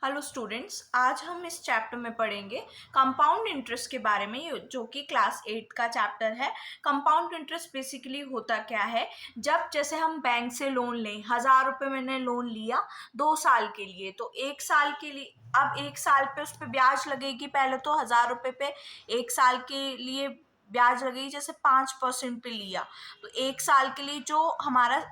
Hello students, आज हम इस चैप्टर में पढ़ेंगे कंपाउंड इंटरेस्ट के बारे में, जो कि क्लास 8 का चैप्टर है। कंपाउंड इंटरेस्ट बेसिकली होता क्या है? जब जैसे हम बैंक से लोन लें, 1,000 रुपये मैंने लोन लिया 2 साल के लिए, तो 1 साल के लिए अब 1 साल पे उस पर ब्याज लगेगी। पहले तो 1,000 रुपये पे 1 साल के लिए ब्याज लगेगी, जैसे 5% पे लिया तो 1 साल के लिए जो हमारा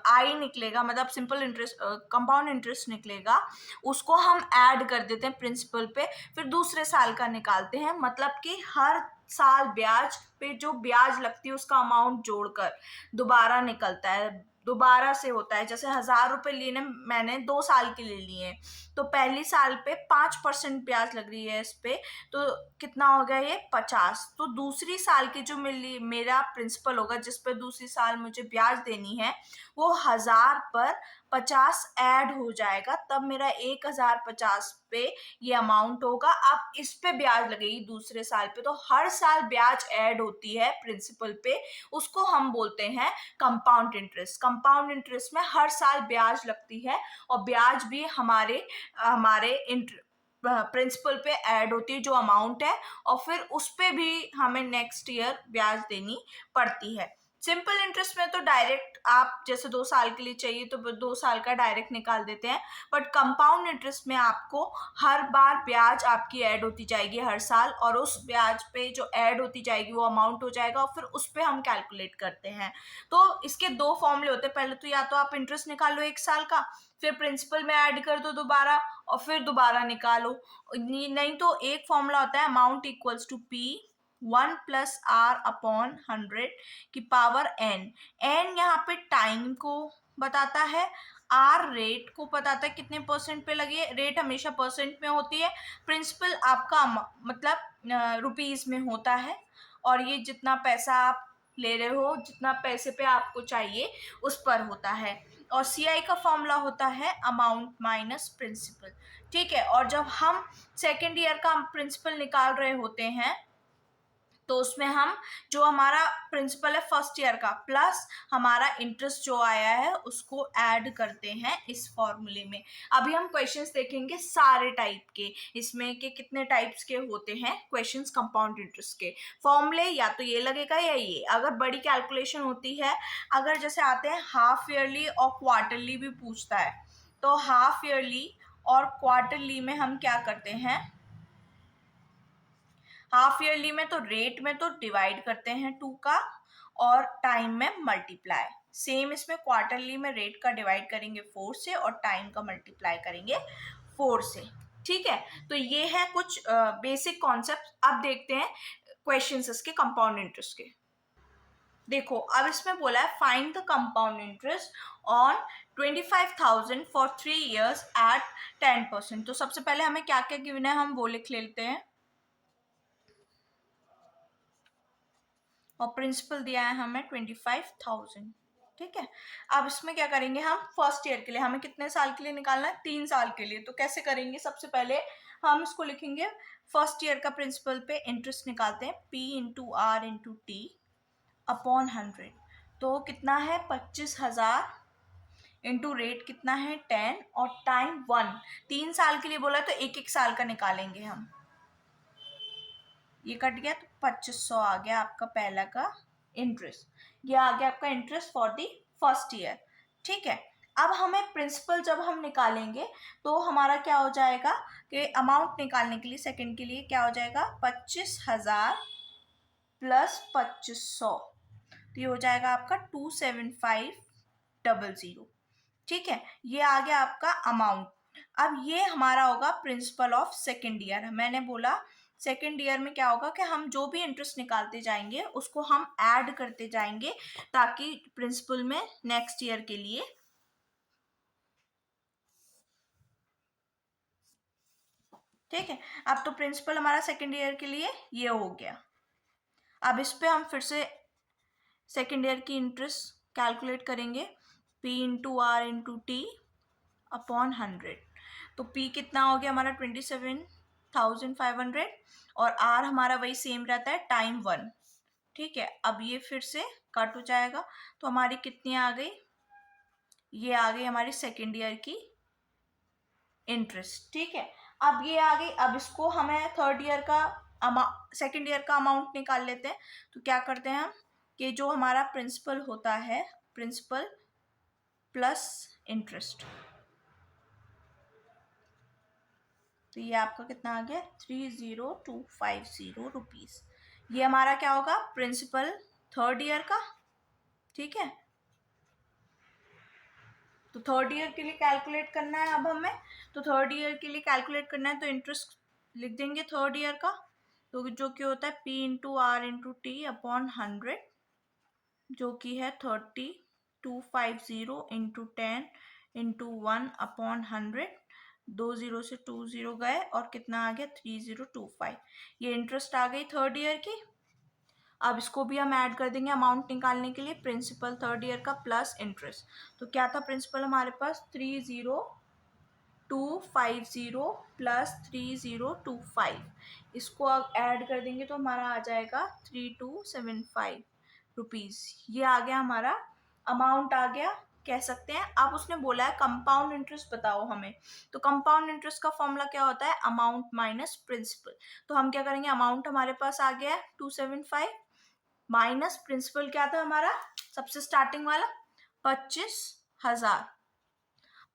आई निकलेगा, मतलब सिंपल इंटरेस्ट, कंपाउंड इंटरेस्ट निकलेगा, उसको हम ऐड कर देते हैं प्रिंसिपल पे, फिर दूसरे साल का निकालते हैं। मतलब कि हर साल ब्याज पे जो ब्याज लगती है उसका अमाउंट जोड़कर दोबारा निकलता है, दोबारा से होता है। जैसे 1,000 रुपये लेने मैंने 2 साल के लिए लिए, तो पहली साल पे 5% ब्याज लग रही है इस पे, तो कितना हो गया ये 50। तो दूसरी साल की जो मेरा प्रिंसिपल होगा, जिस पे दूसरी साल मुझे ब्याज देनी है, वो 1,000 पर 50 ऐड हो जाएगा, तब मेरा 1,050 पे ये अमाउंट होगा। अब इस पे ब्याज लगेगी दूसरे साल पे, तो हर साल ब्याज ऐड होती है प्रिंसिपल पे, उसको हम बोलते हैं कंपाउंड इंटरेस्ट। कंपाउंड इंटरेस्ट में हर साल ब्याज लगती है, और ब्याज भी हमारे हमारे प्रिंसिपल पे ऐड होती है जो अमाउंट है, और फिर उस पे भी हमें नेक्स्ट ईयर ब्याज देनी पड़ती है। सिंपल इंटरेस्ट में तो डायरेक्ट आप जैसे 2 साल के लिए चाहिए तो 2 साल का डायरेक्ट निकाल देते हैं, बट कंपाउंड इंटरेस्ट में आपको हर बार ब्याज आपकी ऐड होती जाएगी हर साल, और उस ब्याज पे जो ऐड होती जाएगी वो अमाउंट हो जाएगा, और फिर उस पे हम कैलकुलेट करते हैं। तो इसके दो फॉर्मूले होते हैं। पहले तो या तो आप इंटरेस्ट निकालो 1 साल का, फिर प्रिंसिपल में ऐड कर दो दोबारा, और फिर दोबारा निकालो। नहीं तो एक फॉर्मूला होता है, अमाउंट इक्वल्स टू P1+R/100 की पावर n। n यहाँ पे टाइम को बताता है, r रेट को बताता है कितने परसेंट पे लगी है। रेट हमेशा परसेंट में होती है, प्रिंसिपल आपका मतलब रुपीज में होता है, और ये जितना पैसा आप ले रहे हो, जितना पैसे पे आपको चाहिए उस पर होता है। और CI का फॉर्मूला होता है अमाउंट माइनस प्रिंसिपल। ठीक है, और जब हम सेकेंड ईयर का प्रिंसिपल निकाल रहे होते हैं, तो उसमें हम जो हमारा प्रिंसिपल है फर्स्ट ईयर का प्लस हमारा इंटरेस्ट जो आया है उसको ऐड करते हैं इस फॉर्मूले में। अभी हम क्वेश्चंस देखेंगे सारे टाइप के, इसमें के कितने टाइप्स के होते हैं क्वेश्चंस कंपाउंड इंटरेस्ट के। फॉर्मूले या तो ये लगेगा या ये, अगर बड़ी कैलकुलेशन होती है, अगर जैसे आते हैं हाफ ईयरली और क्वार्टरली भी पूछता है, तो हाफ ईयरली और क्वार्टरली में हम क्या करते हैं, हाफ ईयरली में तो रेट में तो डिवाइड करते हैं 2 का, और टाइम में मल्टीप्लाई। सेम इसमें क्वार्टरली में रेट का डिवाइड करेंगे 4 से, और टाइम का मल्टीप्लाई करेंगे 4 से। ठीक है, तो ये है कुछ बेसिक कॉन्सेप्ट। अब देखते हैं क्वेश्चंस इसके कंपाउंड इंटरेस्ट के। देखो, अब इसमें बोला है find the compound interest on 25,000 for 3 years at 10%। तो सबसे पहले हमें क्या क्या गिवन है हम वो लिख लेते हैं, और प्रिंसिपल दिया है हमें 25,000। ठीक है, अब इसमें क्या करेंगे, हम फर्स्ट ईयर के लिए हमें कितने साल के लिए निकालना है, 3 साल के लिए। तो कैसे करेंगे, सबसे पहले हम इसको लिखेंगे फर्स्ट ईयर का प्रिंसिपल पे इंटरेस्ट निकालते हैं, P/R/T/100। तो कितना है 25,000, इंटू रेट कितना है 10, और टाइम 1। 3 साल के लिए बोला तो एक एक साल का निकालेंगे हम। ये कट गया तो 2500 आ गया आपका पहला का इंटरेस्ट, ये आ गया आपका interest for the first year. ठीक है, अब हमें प्रिंसिपल जब हम निकालेंगे तो हमारा क्या हो जाएगा कि अमाउंट निकालने के लिए सेकंड के लिए क्या हो जाएगा, 25,000 प्लस 2500, तो ये हो जाएगा आपका 27500। ठीक है, ये आ गया आपका अमाउंट। अब ये हमारा होगा प्रिंसिपल ऑफ सेकेंड ईयर। मैंने बोला सेकेंड ईयर में क्या होगा कि हम जो भी इंटरेस्ट निकालते जाएंगे उसको हम ऐड करते जाएंगे, ताकि प्रिंसिपल में नेक्स्ट ईयर के लिए। ठीक है, अब तो प्रिंसिपल हमारा सेकेंड ईयर के लिए ये हो गया। अब इस पे हम फिर से सेकेंड ईयर की इंटरेस्ट कैलकुलेट करेंगे, P/R/T/100। तो P कितना हो गया हमारा 27,500, और R हमारा वही सेम रहता है, टाइम 1। ठीक है, अब ये फिर से कट हो जाएगा, तो हमारी कितनी आ गई, ये आ गई हमारी सेकेंड ईयर की इंटरेस्ट। ठीक है, अब ये आ गई। अब इसको हमें थर्ड ईयर का सेकेंड ईयर का अमाउंट निकाल लेते हैं। तो क्या करते हैं हम कि जो हमारा प्रिंसिपल होता है, प्रिंसिपल प्लस इंटरेस्ट, तो ये आपका कितना आ गया 30250 रुपीज। ये हमारा क्या होगा प्रिंसिपल थर्ड ईयर का। ठीक है, तो थर्ड ईयर के लिए कैलकुलेट करना है अब हमें। तो थर्ड ईयर के लिए कैलकुलेट करना है तो इंटरेस्ट लिख देंगे थर्ड ईयर का, तो जो कि होता है P into R into T upon 100, जो कि है 3250 इंटू 10 इंटू 1/100। 20 से 20 गए और कितना आ गया 3025। ये इंटरेस्ट आ गई थर्ड ईयर की। अब इसको भी हम ऐड कर देंगे अमाउंट निकालने के लिए, प्रिंसिपल थर्ड ईयर का प्लस इंटरेस्ट। तो क्या था प्रिंसिपल हमारे पास 30,250 प्लस 3025। इसको अब ऐड कर देंगे तो हमारा आ जाएगा 3275 रुपीज। ये आ गया हमारा अमाउंट आ गया, कह सकते हैं। अब उसने बोला है कंपाउंड इंटरेस्ट बताओ हमें। तो कंपाउंड इंटरेस्ट का फॉर्मूला क्या होता है, अमाउंट माइनस प्रिंसिपल। तो हम क्या करेंगे, अमाउंट हमारे पास आ गया है 275 माइनस प्रिंसिपल क्या था हमारा सबसे स्टार्टिंग वाला 25,000,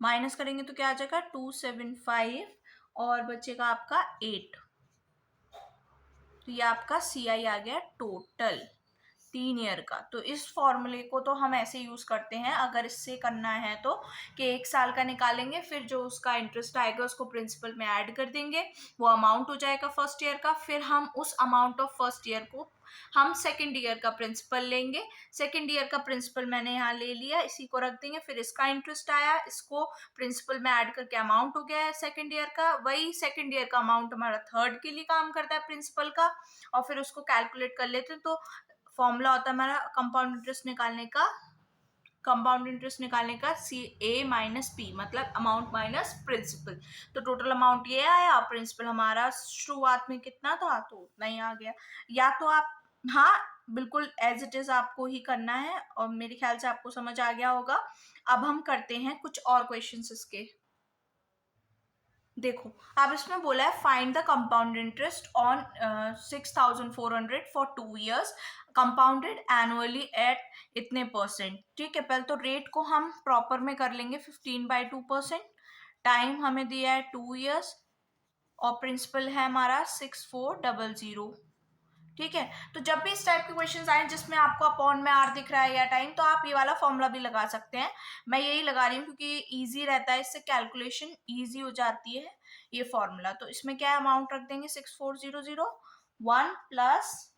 माइनस करेंगे तो क्या आ जाएगा 275 और बचेगा आपका 8। तो ये आपका CI आ गया टोटल 3 ईयर का। तो इस फॉर्मूले को तो हम ऐसे यूज करते हैं अगर इससे करना है तो, कि 1 साल का निकालेंगे, फिर जो उसका इंटरेस्ट आएगा उसको प्रिंसिपल में ऐड कर देंगे, वो अमाउंट हो जाएगा फर्स्ट ईयर का। फिर हम उस अमाउंट ऑफ फर्स्ट ईयर को हम सेकेंड ईयर का प्रिंसिपल लेंगे। सेकेंड ईयर का प्रिंसिपल मैंने यहाँ ले लिया, इसी को रख देंगे। फिर इसका इंटरेस्ट आया, इसको प्रिंसिपल में ऐड करके अमाउंट हो गया है सेकेंड ईयर का। वही सेकेंड ईयर का अमाउंट हमारा थर्ड के लिए काम करता है प्रिंसिपल का, और फिर उसको कैलकुलेट कर लेते हैं। तो फॉर्मूला होता है हमारा कंपाउंड इंटरेस्ट निकालने का, कंपाउंड इंटरेस्ट निकालने का CA माइनस P, मतलब अमाउंट माइनस प्रिंसिपल। तो टोटल अमाउंट ये आया, प्रिंसिपल हमारा शुरुआत में कितना था तो उतना ही आ गया। या तो आप, हाँ बिल्कुल एज इट इज आपको ही करना है, और मेरे ख्याल से आपको समझ आ गया होगा। अब हम करते हैं कुछ और क्वेश्चंस इसके। देखो, अब इसमें बोला है find the compound interest on 6,400 for 2 years compounded annually at इतने परसेंट। ठीक है, पहले तो रेट को हम प्रॉपर में कर लेंगे 15/2%। टाइम हमें दिया है 2 years और प्रिंसिपल है हमारा 6400। ठीक है, तो जब भी इस टाइप के क्वेश्चंस आए जिसमें आपको अपॉन में आर दिख रहा है या टाइम, तो आप ये वाला फॉर्मूला भी लगा सकते हैं। मैं यही लगा रही हूँ क्योंकि ये ईजी रहता है, इससे कैलकुलेशन ईजी हो जाती है ये फॉर्मूला। तो इसमें क्या अमाउंट रख देंगे 6400, 1 प्लस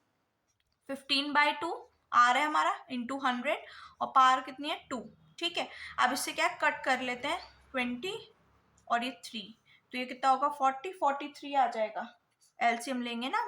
15/2 आर है हमारा इंटू 100, और पावर कितनी है 2। ठीक है, अब इससे क्या कट कर लेते हैं 20 और ये 3, तो ये कितना होगा 43 आ जाएगा। एलसीएम लेंगे ना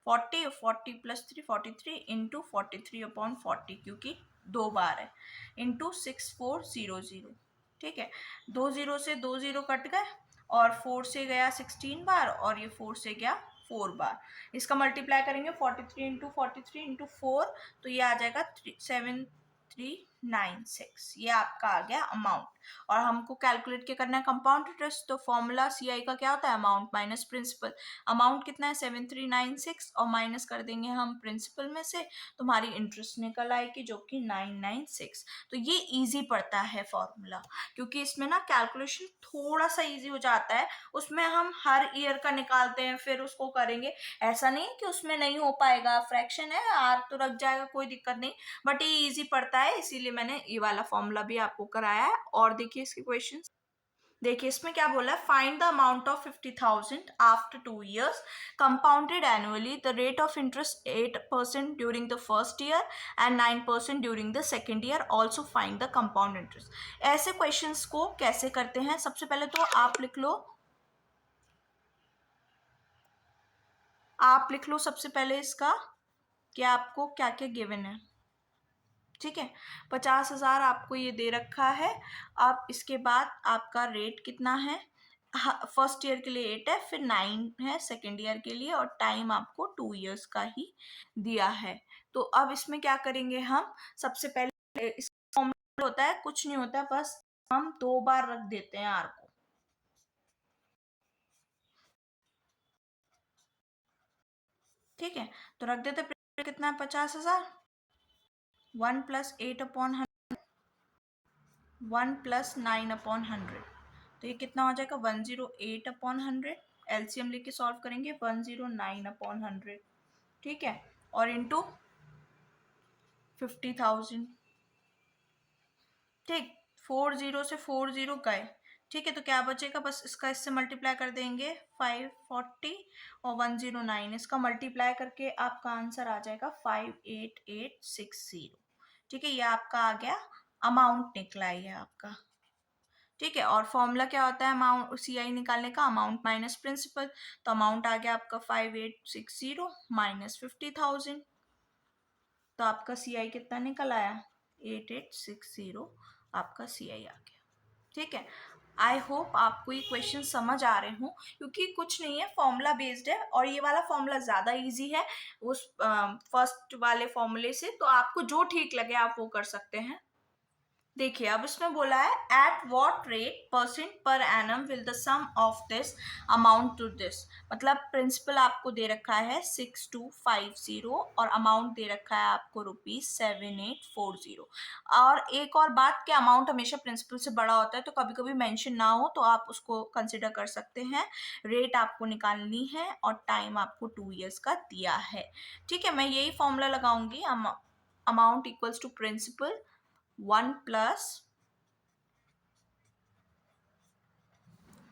40, 40 प्लस 3 43 इंटू 43/40, क्योंकि 2 बार है, इंटू 6400। ठीक है, 2 0 से 2 0 कट गए, और 4 से गया 16 बार, और ये 4 से गया 4 बार। इसका मल्टीप्लाई करेंगे 43 इंटू 4, तो ये आ जाएगा 7396। ये आपका आ गया अमाउंट। और हमको कैलकुलेट क्या करना है कंपाउंड इंटरेस्ट, तो फॉर्मूला CI का क्या होता है अमाउंट माइनस प्रिंसिपल। अमाउंट कितना है 7396, और माइनस कर देंगे हम प्रिंसिपल में से, तुम्हारी इंटरेस्ट निकल आएगी जो कि 996। तो ये इजी पड़ता है फॉर्मूला, क्योंकि इसमें ना कैलकुलेशन थोड़ा सा इजी हो जाता है। उसमें हम हर ईयर का निकालते हैं फिर उसको करेंगे, ऐसा नहीं कि उसमें नहीं हो पाएगा, फ्रैक्शन है आर तो रख जाएगा, कोई दिक्कत नहीं, बट ये इजी पड़ता है, इसीलिए मैंने ये वाला फॉर्मूला भी आपको कराया है। और देखिए इसके क्वेश्चन, देखिए इसमें क्या बोला है, find the amount of 50,000 after 2 years compounded annually, the rate of interest 8% during the first year and 9% during the second year, also find the compound interest. ऐसे क्वेश्चंस को कैसे करते हैं, सबसे पहले तो आप लिख लो, सबसे पहले इसका कि आपको क्या क्या गिवन है। ठीक है, 50,000 आपको ये दे रखा है। अब इसके बाद आपका रेट कितना है, फर्स्ट ईयर के लिए 8 है, फिर 9 है सेकेंड ईयर के लिए, और टाइम आपको 2 years का ही दिया है। तो अब इसमें क्या करेंगे हम, सबसे पहले इस फॉर्मूला होता है कुछ नहीं होता, बस हम 2 बार रख देते हैं आर को। ठीक है, तो रख देते प्रिंसिपल कितना है 50,000, 1 + 8/100, 1 + 9/100, तो ये कितना हो जाएगा 108/100। एलसीएम लेके सॉल्व करेंगे 109/100, ठीक है, और इंटू 50,000, ठीक, 40 से 40 गए, ठीक है, तो क्या बचेगा, बस इसका इससे मल्टीप्लाई कर देंगे 540 और 109, इसका मल्टीप्लाई करके आपका आंसर आ जाएगा 58860, ठीक है, ये आपका आ गया अमाउंट निकला है आपका, ठीक है, और फॉर्मूला क्या होता है अमाउंट सीआई निकालने का, अमाउंट माइनस प्रिंसिपल, तो अमाउंट आ गया आपका 5860 माइनस 50,000, तो आपका सीआई कितना निकल आया 8860, आपका सीआई आ गया, ठीक है। आई होप आपको ये क्वेश्चन समझ आ रहे हों, क्योंकि कुछ नहीं है, फॉर्मूला बेस्ड है और ये वाला फॉर्मूला ज़्यादा इजी है उस फर्स्ट वाले फॉर्मूले से, तो आपको जो ठीक लगे आप वो कर सकते हैं। देखिए अब इसमें बोला है at what rate percent per annum will the sum of this amount to this, मतलब प्रिंसिपल आपको दे रखा है 6250 और अमाउंट दे रखा है आपको ₹7840। और एक और बात कि अमाउंट हमेशा प्रिंसिपल से बड़ा होता है, तो कभी कभी मेंशन ना हो तो आप उसको कंसिडर कर सकते हैं। रेट आपको निकालनी है और टाइम आपको 2 ईयर्स का दिया है, ठीक है। मैं यही फॉर्मूला लगाऊंगी, amount equals to principal 1 plus,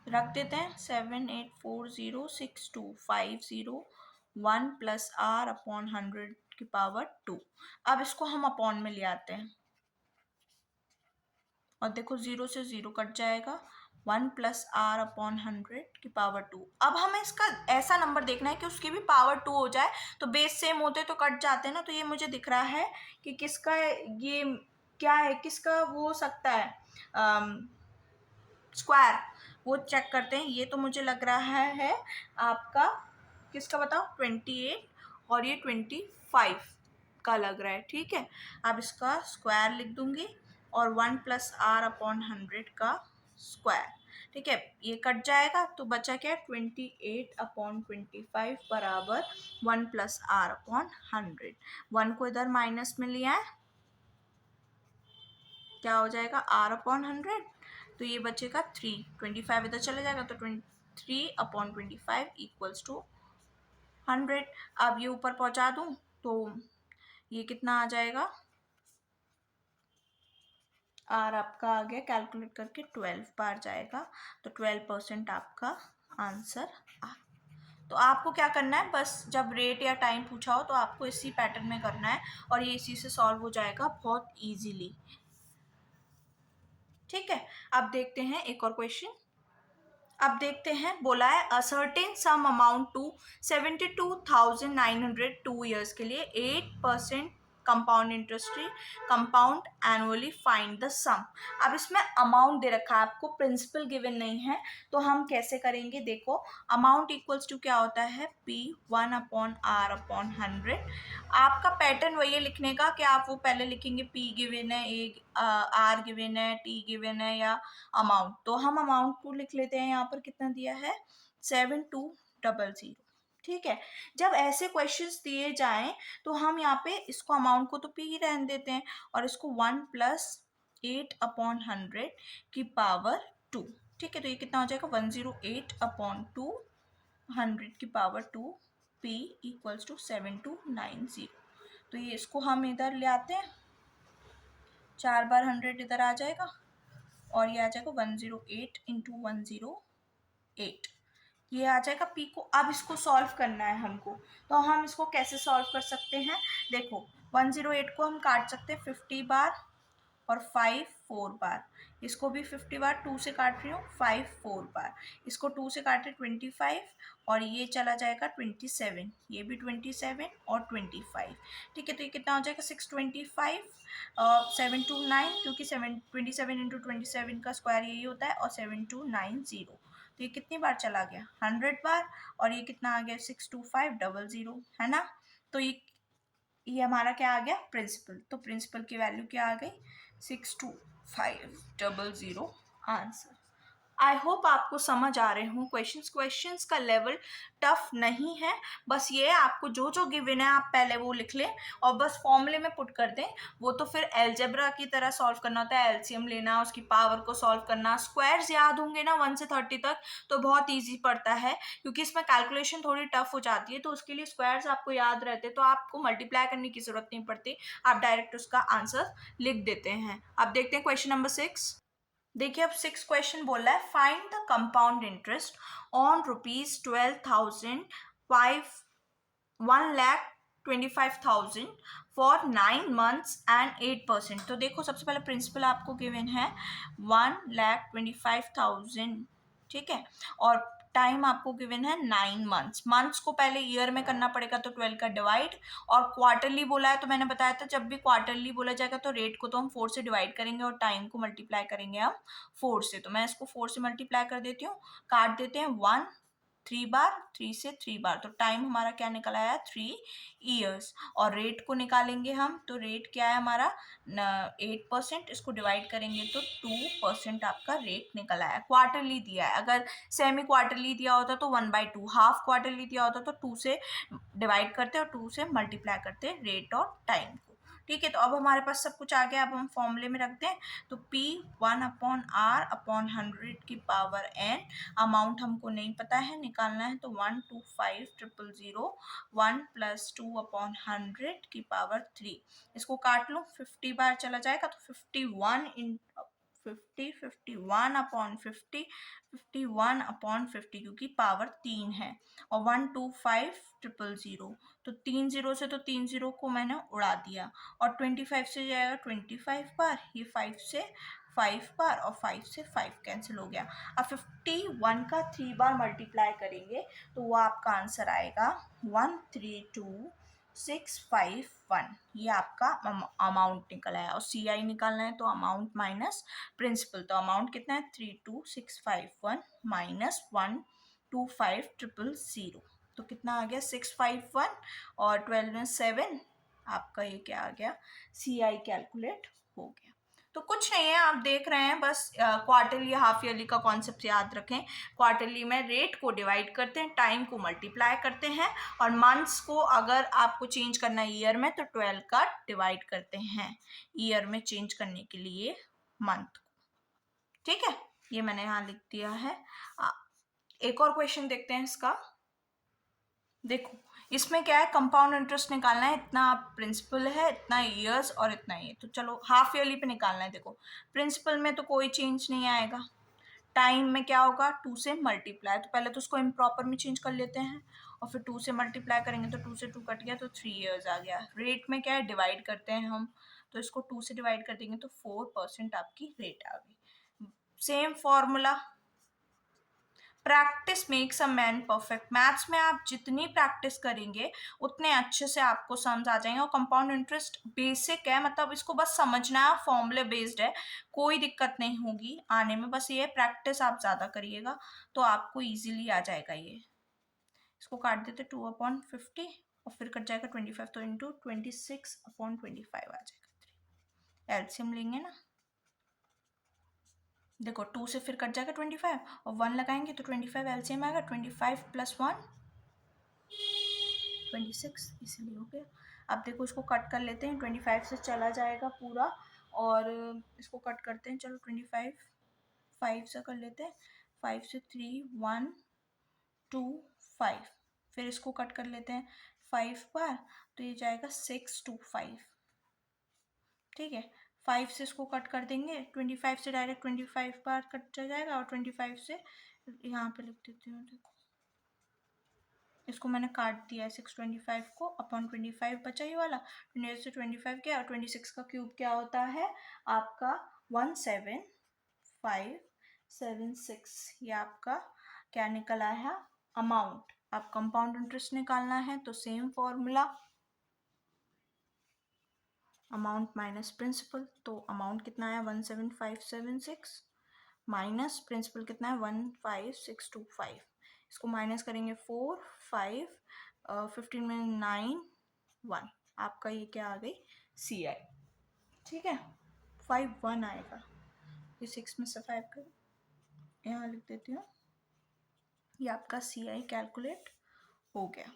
रख देते हैं 78406250, 1 + r/100 अब इसको हम अपॉन में ले आते हैं और देखो 0 से 0 कट जाएगा, 1 + r/100 अब हमें इसका ऐसा नंबर देखना है कि उसकी भी पावर 2 हो जाए, तो बेस सेम होते तो कट जाते हैं ना, तो ये मुझे दिख रहा है कि किसका ये क्या है, किसका वो हो सकता है स्क्वायर, वो चेक करते हैं। ये तो मुझे लग रहा है आपका किसका बताओ 28 और ये 25 का लग रहा है, ठीक है। अब इसका स्क्वायर लिख दूंगी और 1 + r/100 का स्क्वायर, ठीक है, ये कट जाएगा तो बचा क्या 28/25 बराबर 1 + r/100। 1 को इधर माइनस में लिया है, क्या हो जाएगा r/100, तो ये बचेगा 3, 25 इधर चले जाएगा तो 3/25 इक्वल्स टू 100। अब ये ऊपर पहुंचा दूं तो ये कितना आ जाएगा, r आपका आ गया कैलकुलेट करके 12 बार जाएगा, तो 12% आपका आंसर आ। तो आपको क्या करना है, बस जब रेट या टाइम पूछा हो तो आपको इसी पैटर्न में करना है और ये इसी से सॉल्व हो जाएगा बहुत इजीली, ठीक है। अब देखते हैं एक और क्वेश्चन। अब देखते हैं, बोला है a certain sum amount to 72,900 2 years के लिए 8% compound interest rate compound annually, find the sum. अब इसमें अमाउंट दे रखा है आपको, प्रिंसिपल गिवन नहीं है, तो हम कैसे करेंगे, देखो अमाउंट इक्वल्स टू क्या होता है P1/R/100। आपका पैटर्न वही है लिखने का कि आप वो पहले लिखेंगे P गिवन है, R गिवन है, T गिवन है या अमाउंट, तो हम अमाउंट को लिख लेते हैं, यहाँ पर कितना दिया है 7200, ठीक है। जब ऐसे क्वेश्चंस दिए जाएं तो हम यहाँ पे इसको अमाउंट को तो पी ही रहने देते हैं और इसको 1 + 8/100 की पावर 2, ठीक है, तो ये कितना हो जाएगा 108/200 की पावर 2, p इक्वल्स टू 7290, तो ये इसको हम इधर ले आते हैं, 4 बार 100 इधर आ जाएगा और ये आ जाएगा 108 × 108, ये आ जाएगा पी को। अब इसको सॉल्व करना है हमको, तो हम इसको कैसे सॉल्व कर सकते हैं, देखो 108 को हम काट सकते हैं 50 बार और 5 4 बार, इसको भी 50 बार, 2 से काट रही हूँ, 5 4 बार, इसको 2 से काटे 25 और ये चला जाएगा 27, ये भी 27 और 25, ठीक है, तो ये कितना हो जाएगा 625 729, क्योंकि 27 × 27 का स्क्वायर यही होता है और 7290, तो ये कितनी बार चला गया 100 बार और ये कितना आ गया 62500, है ना। तो ये हमारा क्या आ गया प्रिंसिपल, तो प्रिंसिपल की वैल्यू क्या आ गई 62500 आंसर। आई होप आपको समझ आ रहे हो। क्वेश्चंस का लेवल टफ नहीं है, बस ये है आपको जो जो गिवन है आप पहले वो लिख लें और बस फॉर्मूले में पुट कर दें। वो तो फिर एलजेब्रा की तरह सॉल्व करना होता है, एलसीएम लेना, उसकी पावर को सॉल्व करना। स्क्वायर्स याद होंगे ना 1 से 30 तक, तो बहुत ईजी पड़ता है, क्योंकि इसमें कैलकुलेशन थोड़ी टफ हो जाती है, तो उसके लिए स्क्वायर्स आपको याद रहते तो आपको मल्टीप्लाई करने की जरूरत नहीं पड़ती, आप डायरेक्ट उसका आंसर लिख देते हैं। अब देखते हैं क्वेश्चन नंबर 6। देखिए अब 6 क्वेश्चन बोल रहा है, find the compound interest on ₹12,000 1,25,000 for 9 months and 8%। तो देखो सबसे पहले प्रिंसिपल आपको गिवन है 1,25,000, ठीक है, और टाइम आपको गिवन है 9 months। मंथ्स को पहले ईयर में करना पड़ेगा, तो 12 का डिवाइड, और क्वार्टरली बोला है तो मैंने बताया था जब भी क्वार्टरली बोला जाएगा तो रेट को तो हम 4 से डिवाइड करेंगे और टाइम को मल्टीप्लाई करेंगे हम 4 से। तो मैं इसको 4 से मल्टीप्लाई कर देती हूँ, काट देते हैं 1 3 बार, 3 से 3 बार, तो टाइम हमारा क्या निकल आया 3 ईयर्स। और रेट को निकालेंगे हम, तो रेट क्या है हमारा 8%, इसको डिवाइड करेंगे तो 2% आपका रेट निकल आया। क्वार्टरली दिया है, अगर सेमी क्वार्टरली दिया होता तो 1/2, हाफ क्वार्टरली दिया होता तो 2 से डिवाइड करते और 2 से मल्टीप्लाई करते रेट और टाइम को। ठीक है, तो अब हमारे पास सब कुछ आ गया, अब हम फॉर्मूले में रखते हैं। तो P 1/R/100 की पावर n, अमाउंट हमको नहीं पता है, निकालना है, तो 125,000 1 + 2/100 की पावर 3। इसको काट लो, 50 बार चला जाएगा तो 51 इन 50, 51/50, 51/50, क्योंकि पावर 3 है, और 125,000, तो 3 जीरो से तो 3 जीरो को मैंने उड़ा दिया, और 25 से जाएगा 25 बार, ये 5 से 5 बार, और 5 से 5 कैंसिल हो गया। अब 51 का 3 बार मल्टीप्लाई करेंगे तो वो आपका आंसर आएगा 132,651। ये आपका अमाउंट निकल आया, और सी आई निकालना है तो अमाउंट माइनस प्रिंसिपल, तो अमाउंट कितना है 32,651 माइनस 125,000, तो कितना आ गया 651, और 12 में 7, आपका ये क्या आ गया सी आई कैलकुलेट हो गया। तो कुछ नहीं है, आप देख रहे हैं, बस क्वार्टरली हाफ ईयरली का कॉन्सेप्ट याद रखें। क्वार्टरली में रेट को डिवाइड करते हैं, टाइम को मल्टीप्लाई करते हैं, और मंथ्स को अगर आपको चेंज करना है ईयर में तो 12 का डिवाइड करते हैं ईयर में चेंज करने के लिए मंथ को। ठीक है, ये मैंने यहाँ लिख दिया है। एक और क्वेश्चन देखते हैं इसका। देखो इसमें क्या है, कंपाउंड इंटरेस्ट निकालना है, इतना प्रिंसिपल है, इतना ईयर्स और इतना ये, तो चलो हाफ ईयरली पे निकालना है। देखो प्रिंसिपल में तो कोई चेंज नहीं आएगा, टाइम में क्या होगा 2 से मल्टीप्लाई, तो पहले तो उसको इम्प्रॉपर में चेंज कर लेते हैं, और फिर 2 से मल्टीप्लाई करेंगे तो 2 से 2 कट गया, तो 3 ईयर्स आ गया। रेट में क्या है, डिवाइड करते हैं हम, तो इसको 2 से डिवाइड कर देंगे तो 4% आपकी रेट आ गई। Same formula, practice makes a man perfect. Maths में आप जितनी प्रैक्टिस करेंगे उतने अच्छे से आपको समझ आ जाएंगे, और कंपाउंड इंटरेस्ट बेसिक है, मतलब इसको बस समझना है, फॉर्मूले बेस्ड है, कोई दिक्कत नहीं होगी आने में, बस ये प्रैक्टिस आप ज़्यादा करिएगा तो आपको इजीली आ जाएगा ये। इसको काट देते 2/50, और फिर कट जाएगा 25, तो इंटू 26/25 आ जाएगा। एलसीएम लेंगे ना, देखो 2 से फिर कट जाएगा 25, और 1 लगाएंगे तो 25 एलसीएम आएगा, 25 + 1 26, इसीलिए हो गया। अब देखो इसको कट कर लेते हैं, 25 से चला जाएगा पूरा, और इसको कट करते हैं, चलो 25 5 से कर लेते हैं, 5 से 3 1 2 5, फिर इसको कट कर लेते हैं 5 बार, तो ये जाएगा 625। ठीक है, 5 से इसको कट कर देंगे, 25 से डायरेक्ट 25 बार कट जाएगा, और 25 से यहाँ पे लिख देती हूँ, देखो इसको मैंने काट दिया है, 625 को अपॉन 25 बचा ये वाला, 28 से 25 गया, और 26 का क्यूब क्या होता है आपका 17576। ये आपका क्या निकल आया है अमाउंट। आप कंपाउंड इंटरेस्ट निकालना है तो same formula, amount minus principal, तो अमाउंट कितना आया 17576 माइनस प्रिंसिपल कितना है 15625। इसको माइनस करेंगे 4 5 15 में 9 1, आपका ये क्या आ गई सी आई। ठीक है, 5 1 आएगा, ये 6 में से 5 कर यहाँ लिख देती हूँ, ये आपका CI कैलकुलेट हो गया।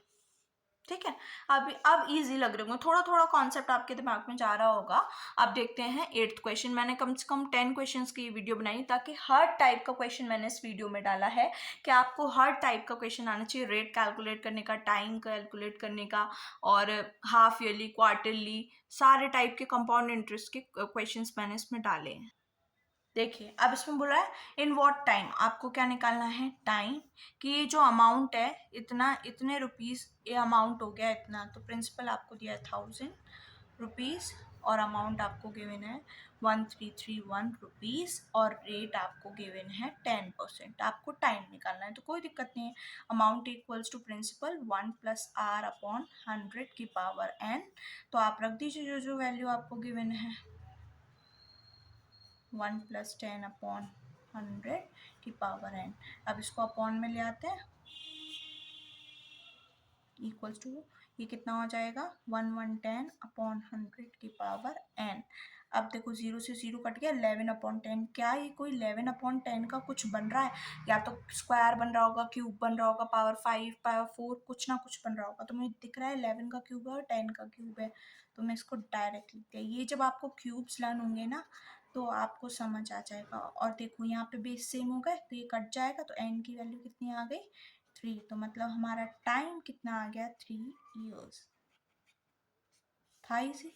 ठीक है, अब इजी लग रहे होंगे, थोड़ा थोड़ा कॉन्सेप्ट आपके दिमाग में जा रहा होगा। अब देखते हैं 8th क्वेश्चन। मैंने कम से कम 10 क्वेश्चंस की वीडियो बनाई ताकि हर टाइप का क्वेश्चन मैंने इस वीडियो में डाला है कि आपको हर टाइप का क्वेश्चन आना चाहिए, रेट कैलकुलेट करने का, टाइम कैलकुलेट करने का, और हाफ ईयरली, क्वार्टरली, सारे टाइप के कंपाउंड इंटरेस्ट के क्वेश्चन मैंने इसमें डाले हैं। देखिए अब इसमें बोला है इन व्हाट टाइम, आपको क्या निकालना है, टाइम, कि ये जो अमाउंट है इतना, इतने रुपीस ये अमाउंट हो गया इतना, तो प्रिंसिपल आपको दिया है 1000 रुपीज़ और अमाउंट आपको गिवन है 1331 रुपीज़ और रेट आपको गिवन है 10%। आपको टाइम निकालना है तो कोई दिक्कत नहीं है। Amount equals to principal 1 + r/100 की पावर n, तो आप रख दीजिए जो जो वैल्यू आपको गिवन है, 1 + 10/100 की पावर n। अब इसको अपॉन में ले आते हैं, इक्वल्स टू ये कितना हो जाएगा, 1110/100 की पावर n। अब देखो 0 से 0 कट गया, 11/10। क्या ये कोई 11/10 का कुछ बन रहा है, या तो स्क्वायर बन रहा होगा, क्यूब बन रहा होगा, पावर 5, पावर 4, कुछ ना कुछ बन रहा होगा। तो मुझे दिख रहा है 11 का क्यूब है और 10 का क्यूब है, तो मैं इसको डायरेक्ट लिखते हैं। ये जब आपको क्यूब्स लर्न होंगे ना तो आपको समझ आ जाएगा। और देखो यहाँ पे बेस सेम हो गए तो ये कट जाएगा, तो n की वैल्यू कितनी आ गई, 3। तो मतलब हमारा टाइम कितना आ गया, 3 years। था इजी,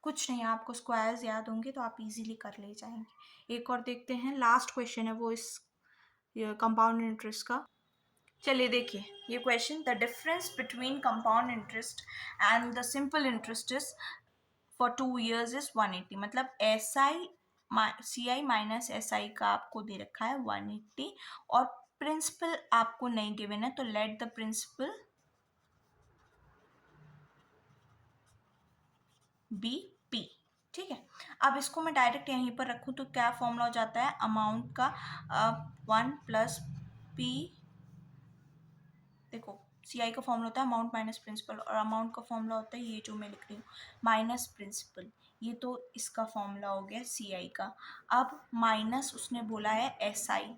कुछ नहीं, आपको स्क्वायर्स याद होंगे तो आप इजीली कर ले जाएंगे। एक और देखते हैं, लास्ट क्वेश्चन है वो इस कंपाउंड इंटरेस्ट का। चलिए देखिए ये question, the difference between compound interest and the simple interest is for 2 years is 180। मतलब CI माइनस SI का आपको दे रखा है 180 और प्रिंसिपल आपको नहीं गिवन है, तो let the principal be P। ठीक है, अब इसको मैं डायरेक्ट यहीं पर रखूँ तो क्या फॉर्मूला हो जाता है, अमाउंट का 1 + P। देखो CI का फॉर्मूला होता है अमाउंट माइनस प्रिंसिपल, और अमाउंट का फॉर्मूला होता है ये जो मैं लिख रही हूँ, माइनस प्रिंसिपल। ये तो इसका फॉर्मूला हो गया CI का। अब माइनस उसने बोला है SI,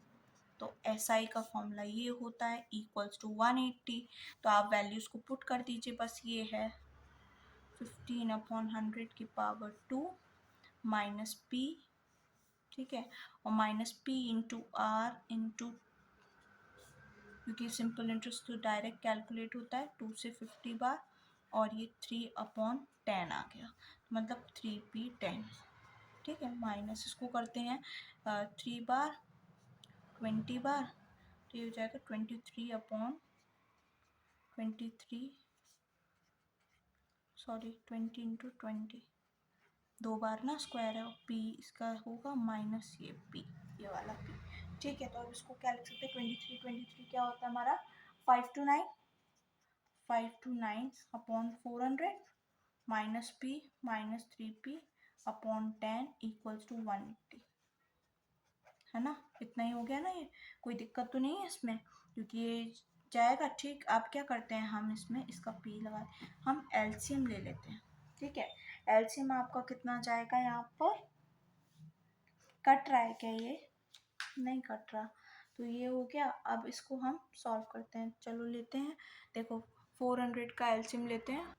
तो SI का फॉर्मूला ये होता है इक्वल्स टू 180। तो आप वैल्यूज़ को पुट कर दीजिए, बस ये है 15/100 की पावर 2 माइनस P। ठीक है, और minus P into R into, क्योंकि सिंपल इंटरेस्ट तो डायरेक्ट कैलकुलेट होता है 2 से 50 बार, और ये 3/10 आ गया, मतलब 3p10। ठीक है, माइनस इसको करते हैं 3 बार 20 बार, तो ये हो जाएगा 20 इंटू 20, 2 बार ना स्क्वायर है, और p इसका होगा माइनस ये p, ये वाला p। ठीक है, तो अब इसको क्या लिख सकते हैं, 23 क्या होता है हमारा, 5 to 9/400 minus p minus 3p/10 equals to 180, है ना। इतना ही हो गया ना, ये कोई दिक्कत तो नहीं है इसमें, क्योंकि ये जाएगा। ठीक, अब क्या करते हैं, हम इसमें इसका p लगा, हम एलसीएम ले लेते हैं। ठीक है, एलसीएम आपका कितना जाएगा, यहाँ पर कट रहा है क्या, ये नहीं कट रहा, तो ये हो गया। अब इसको हम सॉल्व करते हैं, चलो लेते हैं। देखो 400 का एलसीएम लेते हैं।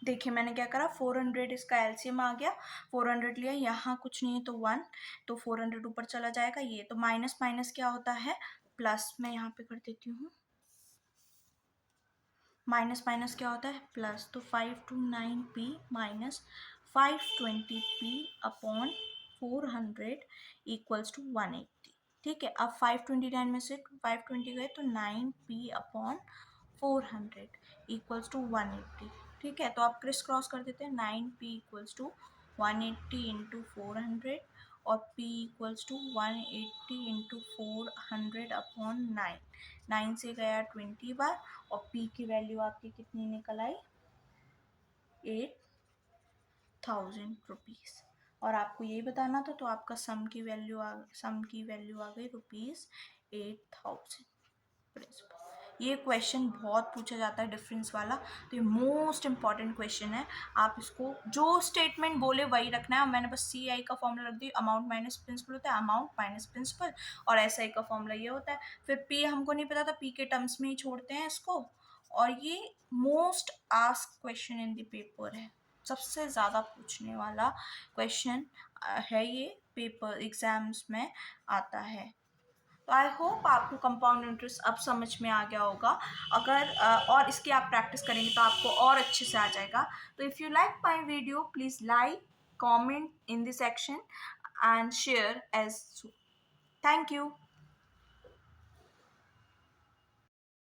देखिए मैंने क्या करा, 400 इसका एलसीएम आ गया, 400 लिया, यहाँ कुछ नहीं है तो 1, तो 400 ऊपर चला जाएगा। ये तो माइनस माइनस क्या होता है, प्लस। मैं यहाँ पे कर देती हूँ, माइनस माइनस क्या होता है, प्लस। तो 5 to 9p minus 520p/400 equals to 180। ठीक है, अब 529 में से 520 गए तो 9p/400 इक्वल्स टू 180। ठीक है, तो आप क्रिस क्रॉस कर देते हैं, 9p इक्वल्स टू 180 इंटू 400 और p इक्वल्स टू 180 इंटू 400/9। 9 से गया 20 बार, और p की वैल्यू आपकी कितनी निकल आई, 8000 रुपीज़। और आपको यही बताना था, तो आपका सम की वैल्यू आ गई रुपीज़ 8000 प्रिंसिपल। ये क्वेश्चन बहुत पूछा जाता है डिफरेंस वाला, तो ये मोस्ट इंपॉर्टेंट क्वेश्चन है। आप इसको जो स्टेटमेंट बोले वही रखना है। और मैंने बस सी आई का फॉर्मूला रख दी, अमाउंट माइनस प्रिंसिपल होता है, अमाउंट माइनस प्रिंसिपल, और एस आई का फॉर्मूला ये होता है। फिर पी हमको नहीं पता था, पी के टर्म्स में ही छोड़ते हैं इसको। और ये most ask question in the paper है, सबसे ज़्यादा पूछने वाला क्वेश्चन है ये, पेपर एग्जाम्स में आता है। तो आई होप आपको कंपाउंड इंटरेस्ट अब समझ में आ गया होगा। अगर और इसकी आप प्रैक्टिस करेंगे तो आपको और अच्छे से आ जाएगा। तो if you like my video please like, comment in the section and share as. Thank you.